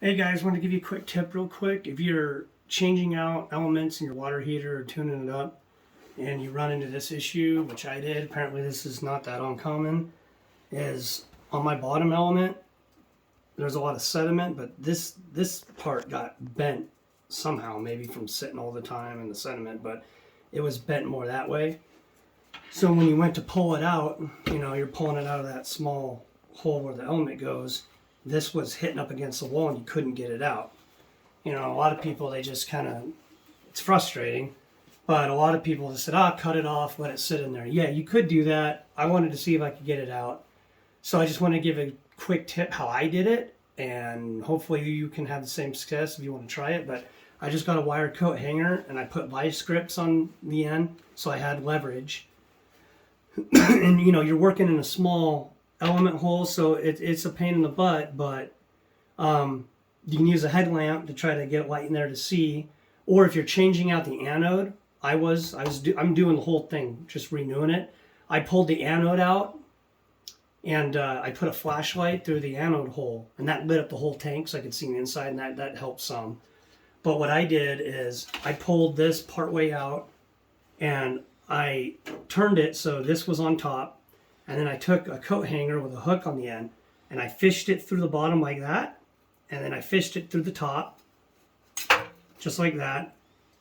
Hey guys, want to give you a quick tip real quick. If you're changing out elements in your water heater or tuning it up and you run into this issue, which I did, apparently this is not that uncommon, is on my bottom element, there's a lot of sediment, but this part got bent somehow, maybe from sitting all the time in the sediment, but it was bent more that way. So when you went to pull it out, you're pulling it out of that small hole where the element goes. This was hitting up against the wall and you couldn't get it out. A lot of people, they just kind of, it's frustrating, but a lot of people just said, cut it off, let it sit in there. Yeah, you could do that. I wanted to see if I could get it out. So I just want to give a quick tip how I did it, and hopefully you can have the same success if you want to try it. But I just got a wire coat hanger and I put vice grips on the end so I had leverage. And you're working in a small element hole, so it's a pain in the butt, but you can use a headlamp to try to get light in there to see. Or if you're changing out the anode, I'm doing the whole thing, just renewing it. I pulled the anode out and I put a flashlight through the anode hole, and that lit up the whole tank so I could see the inside, and that helped some. But what I did is I pulled this part way out and I turned it so this was on top, and then I took a coat hanger with a hook on the end and I fished it through the bottom like that, and then I fished it through the top just like that,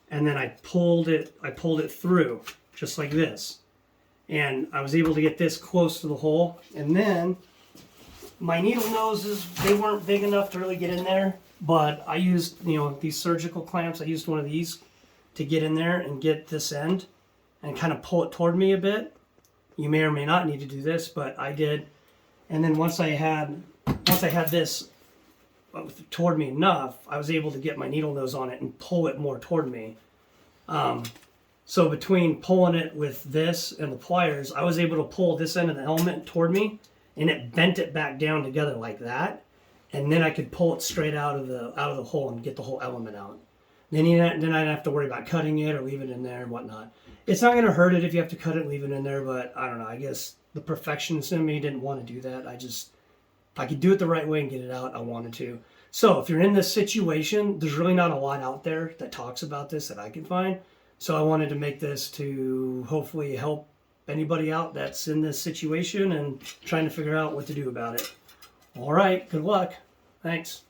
and then I pulled it through just like this, and I was able to get this close to the hole. And then my needle noses, they weren't big enough to really get in there, but I used these surgical clamps. I used one of these to get in there and get this end and kind of pull it toward me a bit. You may or may not need to do this, but I did. And then once I had this toward me enough, I was able to get my needle nose on it and pull it more toward me. So between pulling it with this and the pliers, I was able to pull this end of the element toward me, and it bent it back down together like that. And then I could pull it straight out of the hole and get the whole element out. Then I didn't have to worry about cutting it or leaving it in there and whatnot. It's not going to hurt it if you have to cut it, leave it in there, but I don't know. I guess the perfectionist in me didn't want to do that. If I could do it the right way and get it out, I wanted to. So if you're in this situation, there's really not a lot out there that talks about this that I can find. So I wanted to make this to hopefully help anybody out that's in this situation and trying to figure out what to do about it. All right, good luck. Thanks.